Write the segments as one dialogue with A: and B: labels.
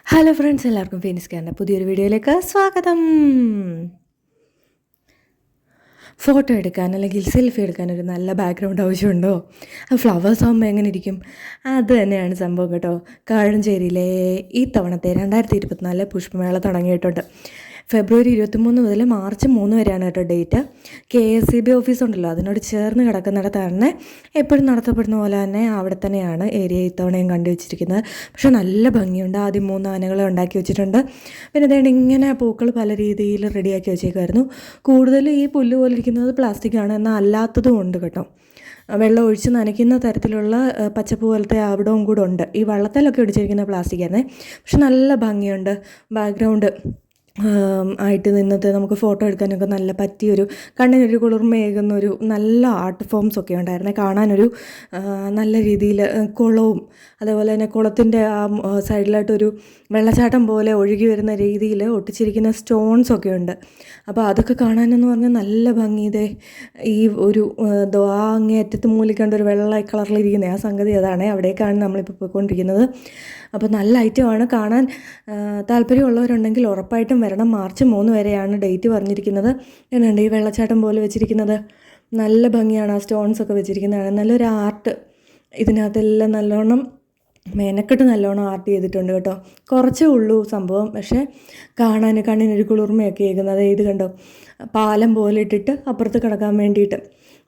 A: Hello friends, എല്ലാവർക്കും Phoenix കെയറിൻ്റെ പുതിയൊരു വീഡിയോയിലേക്ക് സ്വാഗതം. ഫോട്ടോ എടുക്കാൻ അല്ലെങ്കിൽ സെൽഫി എടുക്കാൻ ഒരു നല്ല ബാക്ക്ഗ്രൗണ്ട് ആവശ്യമുണ്ടോ? ഫ്ലവേഴ്സ് ആകുമ്പോൾ എങ്ങനെ ഇരിക്കും? അത് തന്നെയാണ് സംഭവം കേട്ടോ. കാഴഞ്ചേരിയിലെ ഈ തവണത്തെ 2024 പുഷ്പമേള തുടങ്ങിയിട്ടുണ്ട്. ഫെബ്രുവരി 23 മുതൽ മാർച്ച് 3 വരെയാണ് കേട്ടോ ഡേറ്റ്. KSEB ഓഫീസ് ഉണ്ടല്ലോ, അതിനോട് ചേർന്ന് കിടക്കുന്നിടത്ത് തന്നെ എപ്പോഴും നടത്തപ്പെടുന്ന പോലെ തന്നെ അവിടെ തന്നെയാണ് ഏരിയ ഇത്തവണയും കണ്ടുവച്ചിരിക്കുന്നത്. പക്ഷെ നല്ല ഭംഗിയുണ്ട്. ആദ്യം 3 ആനകളെ ഉണ്ടാക്കി വെച്ചിട്ടുണ്ട്. പിന്നെ അതേണ്ട ഇങ്ങനെ പൂക്കൾ പല രീതിയിൽ റെഡിയാക്കി വെച്ചേക്കുമായിരുന്നു. കൂടുതൽ ഈ പുല്ല് പോലെ ഇരിക്കുന്നത് പ്ലാസ്റ്റിക്കാണ്, എന്നാൽ അല്ലാത്തതും ഉണ്ട് കേട്ടോ. വെള്ളം ഒഴിച്ച് നനയ്ക്കുന്ന തരത്തിലുള്ള പച്ചപ്പ് പോലത്തെ അവിടവും കൂടെ ഉണ്ട്. ഈ വള്ളത്തിലൊക്കെ ഒടിച്ചിരിക്കുന്ന പ്ലാസ്റ്റിക്കായിരുന്നേ. പക്ഷെ നല്ല ഭംഗിയുണ്ട്. ബാക്ക്ഗ്രൗണ്ട് ആയിട്ട് നിന്നിട്ട് നമുക്ക് ഫോട്ടോ എടുക്കാനൊക്കെ നല്ല പറ്റിയൊരു കണ്ണിനൊരു കുളിർമയേകുന്നൊരു നല്ല ആർട്ട് ഫോംസ് ഒക്കെ ഉണ്ടായിരുന്നേ. കാണാനൊരു നല്ല രീതിയിൽ കുളവും അതേപോലെ തന്നെ കുളത്തിൻ്റെ ആ സൈഡിലായിട്ടൊരു വെള്ളച്ചാട്ടം പോലെ ഒഴുകി വരുന്ന രീതിയിൽ ഒട്ടിച്ചിരിക്കുന്ന സ്റ്റോൺസൊക്കെ ഉണ്ട്. അപ്പോൾ അതൊക്കെ കാണാനെന്ന് പറഞ്ഞാൽ നല്ല ഭംഗി. ഇതേ ഈ ഒരു ആ അങ്ങേയറ്റത്ത് മൂലിക്കണ്ട ഒരു വെള്ള കളറിലിരിക്കുന്ന ആ സംഗതി അതാണ്. അവിടേക്കാണ് നമ്മളിപ്പോൾ പോയിക്കൊണ്ടിരിക്കുന്നത്. അപ്പോൾ നല്ല ഐറ്റമാണ്. കാണാൻ താല്പര്യമുള്ളവരുണ്ടെങ്കിൽ ഉറപ്പായിട്ടും വരണം. മാർച്ച് 3 വരെയാണ് ഡേറ്റ് പറഞ്ഞിരിക്കുന്നത്. എന്നുണ്ട് ഈ വെള്ളച്ചാട്ടം പോലെ വെച്ചിരിക്കുന്നത് നല്ല ഭംഗിയാണ്. ആ സ്റ്റോൺസൊക്കെ വെച്ചിരിക്കുന്നതാണ് നല്ലൊരു ആർട്ട്. ഇതിനകത്തെല്ലാം നല്ലോണം മെനക്കെട്ട് നല്ലോണം ആർട്ട് ചെയ്തിട്ടുണ്ട് കേട്ടോ. കുറച്ചേ ഉള്ളൂ സംഭവം, പക്ഷേ കാണാൻ കണ്ണിനൊരു കുളിർമയൊക്കെ കേൾക്കുന്നത്. ഇത് കണ്ടോ, പാലം പോലെ ഇട്ടിട്ട് അപ്പുറത്ത് കിടക്കാൻ വേണ്ടിയിട്ട്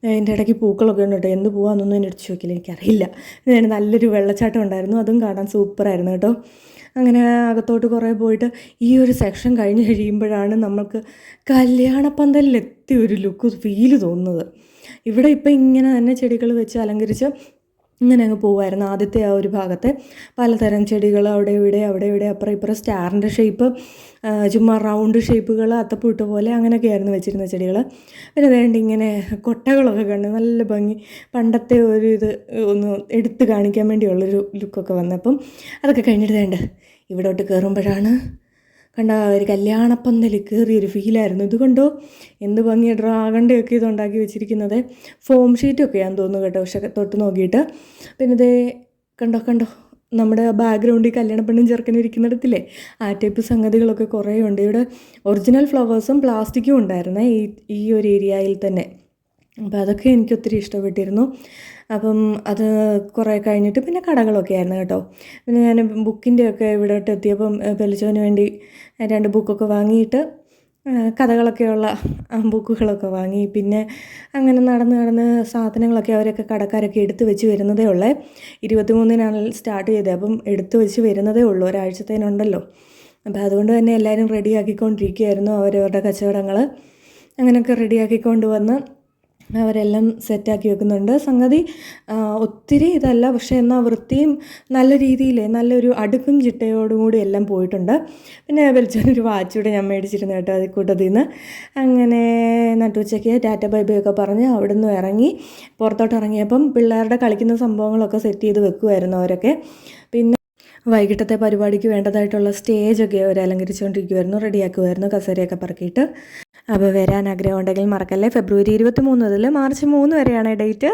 A: അതിൻ്റെ ഇടയ്ക്ക് പൂക്കളൊക്കെ ഉണ്ട് കേട്ടോ. എന്ത് പോവാന്നൊന്നും എന്നെ അടിച്ചു നോക്കില്ല, എനിക്കറിയില്ല. ഇതിന് നല്ലൊരു വെള്ളച്ചാട്ടം ഉണ്ടായിരുന്നു, അതും കാണാൻ സൂപ്പറായിരുന്നു കേട്ടോ. അങ്ങനെ അകത്തോട്ട് കുറേ പോയിട്ട് ഈ ഒരു സെക്ഷൻ കഴിഞ്ഞ് കഴിയുമ്പോഴാണ് നമുക്ക് കല്യാണപ്പന്തലിലെത്തിയ ഒരു ലുക്ക് ഫീല് തോന്നുന്നത്. ഇവിടെ ഇപ്പം ഇങ്ങനെ തന്നെ ചെടികൾ വെച്ച് അലങ്കരിച്ച് ഇങ്ങനെ അങ്ങ് പോകുമായിരുന്നു. ആദ്യത്തെ ആ ഒരു ഭാഗത്തെ പലതരം ചെടികൾ അവിടെ ഇവിടെ അപ്പുറം ഇപ്പുറം സ്റ്റാറിൻ്റെ ഷേപ്പ്, ചുമ്മാ റൗണ്ട് ഷേപ്പുകൾ, അത്തപ്പൂട്ട പോലെ അങ്ങനെയൊക്കെ ആയിരുന്നു വെച്ചിരുന്ന ചെടികൾ. പിന്നെ വേണ്ട ഇങ്ങനെ കൊട്ടകളൊക്കെ കണ്ട് നല്ല ഭംഗി. പണ്ടത്തെ ഒരു ഇത് ഒന്ന് എടുത്ത് കാണിക്കാൻ വേണ്ടിയുള്ളൊരു ലുക്കൊക്കെ വന്നപ്പം അതൊക്കെ കഴിഞ്ഞിട്ട് വേണ്ട ഇവിടോട്ട് കയറുമ്പോഴാണ് കണ്ട ഒരു കല്യാണപ്പന്തൽ കയറിയൊരു ഫീലായിരുന്നു. ഇത് കണ്ടോ, എന്ത് ഭംഗിയാണ്. ഡ്രാഗണിൻ്റെയൊക്കെ ഇതുണ്ടാക്കി വെച്ചിരിക്കുന്നത് ഫോം ഷീറ്റൊക്കെയാണെന്ന് തോന്നുന്നു കേട്ടോ, പക്ഷെ തൊട്ട് നോക്കിയിട്ട്. പിന്നെ ഇതേ കണ്ടോ നമ്മുടെ ബാക്ക്ഗ്രൗണ്ടിൽ കല്യാണപ്പെണ്ണും ചെറുക്കനും ഇരിക്കുന്നിടത്തില്ലേ, ആ ടൈപ്പ് സംഗതികളൊക്കെ കുറേ ഉണ്ട്. ഇവിടെ ഒറിജിനൽ ഫ്ലവേഴ്സും പ്ലാസ്റ്റിക്കും ഉണ്ടായിരുന്നേ ഈ ഒരു ഏരിയയിൽ തന്നെ. അപ്പോൾ അതൊക്കെ എനിക്ക് ഒത്തിരി ഇഷ്ടപ്പെട്ടിരുന്നു. അപ്പം അത് കുറേ കഴിഞ്ഞിട്ട് പിന്നെ കടകളൊക്കെ ആയിരുന്നു കേട്ടോ. പിന്നെ ഞാൻ ബുക്കിൻ്റെയൊക്കെ ഇവിടോട്ട് എത്തിയപ്പം പെലിച്ചോന് വേണ്ടി 2 ബുക്കൊക്കെ വാങ്ങിയിട്ട് കഥകളൊക്കെയുള്ള ബുക്കുകളൊക്കെ വാങ്ങി. പിന്നെ അങ്ങനെ നടന്ന് സാധനങ്ങളൊക്കെ അവരൊക്കെ കടക്കാരൊക്കെ എടുത്തു വെച്ച് വരുന്നതേ ഉള്ളേ. 23-നാണ് സ്റ്റാർട്ട് ചെയ്തത്. അപ്പം എടുത്തു വെച്ച് വരുന്നതേ ഉള്ളൂ, ഒരാഴ്ചത്തേനുണ്ടല്ലോ. അപ്പോൾ അതുകൊണ്ട് തന്നെ എല്ലാവരും റെഡിയാക്കിക്കൊണ്ടിരിക്കുകയായിരുന്നു അവരവരുടെ കച്ചവടങ്ങൾ. അങ്ങനെയൊക്കെ റെഡിയാക്കിക്കൊണ്ട് വന്ന് അവരെല്ലാം സെറ്റാക്കി വെക്കുന്നുണ്ട്. സംഗതി ഒത്തിരി ഇതല്ല, പക്ഷേ എന്നാൽ വൃത്തിയും നല്ല രീതിയിൽ നല്ലൊരു അടുക്കും ചിട്ടയോടും കൂടി എല്ലാം പോയിട്ടുണ്ട്. പിന്നെ വെളിച്ചൊരു വാച്ചൂടെ ഞാൻ മേടിച്ചിരുന്നു കേട്ടോ അത് കൂട്ടത്തിൽ നിന്ന്. അങ്ങനെ നട്ടുച്ചയ്ക്ക് ടാറ്റ ബൈ ബൈ ഒക്കെ പറഞ്ഞ് അവിടെ നിന്ന് ഇറങ്ങി പുറത്തോട്ട് ഇറങ്ങിയപ്പം പിള്ളേരുടെ കളിക്കുന്ന സംഭവങ്ങളൊക്കെ സെറ്റ് ചെയ്ത് വെക്കുമായിരുന്നു അവരൊക്കെ. പിന്നെ വൈകിട്ടത്തെ പരിപാടിക്ക് വേണ്ടതായിട്ടുള്ള സ്റ്റേജൊക്കെ അവർ അലങ്കരിച്ചുകൊണ്ടിരിക്കുമായിരുന്നു, റെഡിയാക്കുമായിരുന്നു, കസേരയൊക്കെ പറക്കിയിട്ട്. അപ്പോൾ വരാൻ ആഗ്രഹം ഉണ്ടെങ്കിൽ മറക്കല്ലേ. ഫെബ്രുവരി 23 മുതൽ മാർച്ച് 3 വരെയാണ് ഡേറ്റ്.